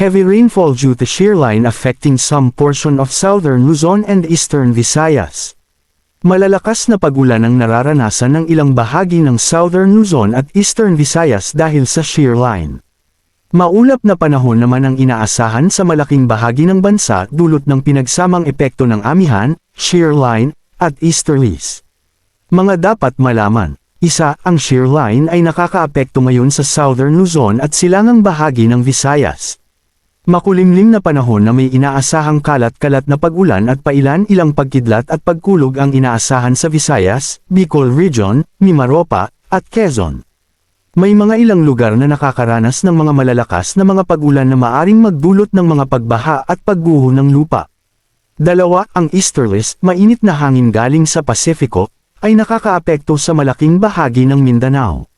Heavy rainfall due to shear line affecting some portion of southern Luzon and eastern Visayas. Malalakas na pag-ulan ang nararanasan ng ilang bahagi ng southern Luzon at eastern Visayas dahil sa shear line. Maulap na panahon naman ang inaasahan sa malaking bahagi ng bansa dulot ng pinagsamang epekto ng amihan, shear line, at easterlies. Mga dapat malaman. Isa, ang shear line ay nakakaapekto ngayon sa southern Luzon at silangang bahagi ng Visayas. Makulimlim na panahon na may inaasahang kalat-kalat na pag-ulan at pailan-ilang pagkidlat at pagkulog ang inaasahan sa Visayas, Bicol Region, Mimaropa, at Quezon. May mga ilang lugar na nakakaranas ng mga malalakas na mga pag-ulan na maaring magdulot ng mga pagbaha at pagguho ng lupa. Dalawa, ang easterlies, mainit na hangin galing sa Pasifiko, ay nakakaapekto sa malaking bahagi ng Mindanao.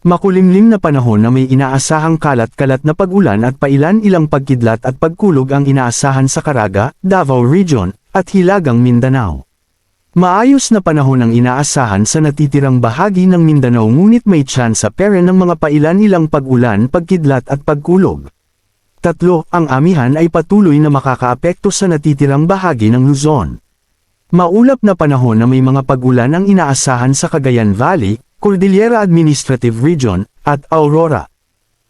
Makulimlim na panahon na may inaasahang kalat-kalat na pag-ulan at pailan-ilang pagkidlat at pagkulog ang inaasahan sa Caraga, Davao Region, at Hilagang Mindanao. Maayos na panahon ang inaasahan sa natitirang bahagi ng Mindanao ngunit may tsansa pa rin ng mga pailan-ilang pag-ulan, pagkidlat at pagkulog. Tatlo, ang amihan ay patuloy na makakaapekto sa natitirang bahagi ng Luzon. Maulap na panahon na may mga pag-ulan ang inaasahan sa Cagayan Valley, Cordillera Administrative Region, at Aurora.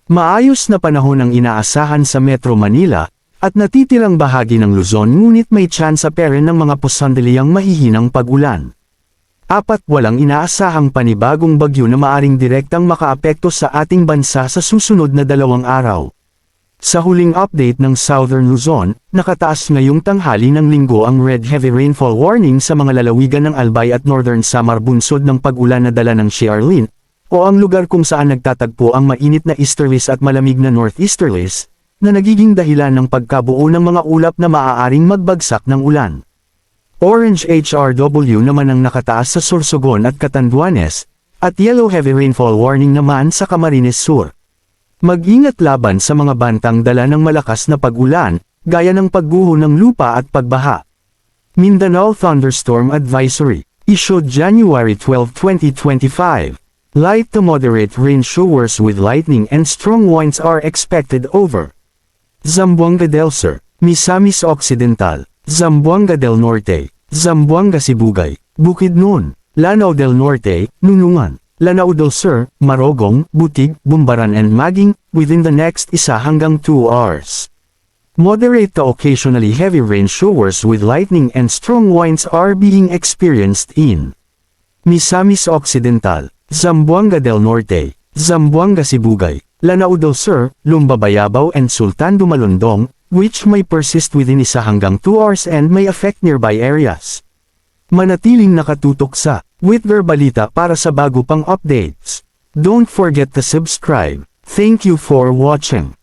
Maayos na panahon ang inaasahan sa Metro Manila, at natitirang bahagi ng Luzon ngunit may tsansa pa rin ng mga posandaliyang mahihinang pag-ulan. Apat, walang inaasahang panibagong bagyo na maaring direktang makaapekto sa ating bansa sa susunod na 2 araw. Sa huling update ng Southern Luzon, nakataas ngayong tanghali ng Linggo ang Red Heavy Rainfall Warning sa mga lalawigan ng Albay at Northern Samar bunsod ng pag-ulan na dala ng shear line, o ang lugar kung saan nagtatagpo ang mainit na easterlies at malamig na northeasterlies, na nagiging dahilan ng pagkabuo ng mga ulap na maaaring magbagsak ng ulan. Orange HRW naman ang nakataas sa Sorsogon at Catanduanes, at Yellow Heavy Rainfall Warning naman sa Camarines Sur. Mag-ingat laban sa mga bantang dala ng malakas na pag-ulan, gaya ng pagguho ng lupa at pagbaha. Mindanao Thunderstorm Advisory, issued January 12, 2025. Light to moderate rain showers with lightning and strong winds are expected over Zamboanga del Sur, Misamis Occidental, Zamboanga del Norte, Zamboanga Sibugay, Bukidnon, Lanao del Norte, Nunungan, Lanao del Sur, Marogong, Butig, Bumbaran and Maging, within the next 1 hanggang 2 hours. Moderate to occasionally heavy rain showers with lightning and strong winds are being experienced in Misamis Occidental, Zamboanga del Norte, Zamboanga Sibugay, Lanao del Sur, Lumbabayabao and Sultan Dumalondong, which may persist within 1 hanggang 2 hours and may affect nearby areas. Manatiling nakatutok sa Whitver Balita para sa bago pang updates. Don't forget to subscribe. Thank you for watching.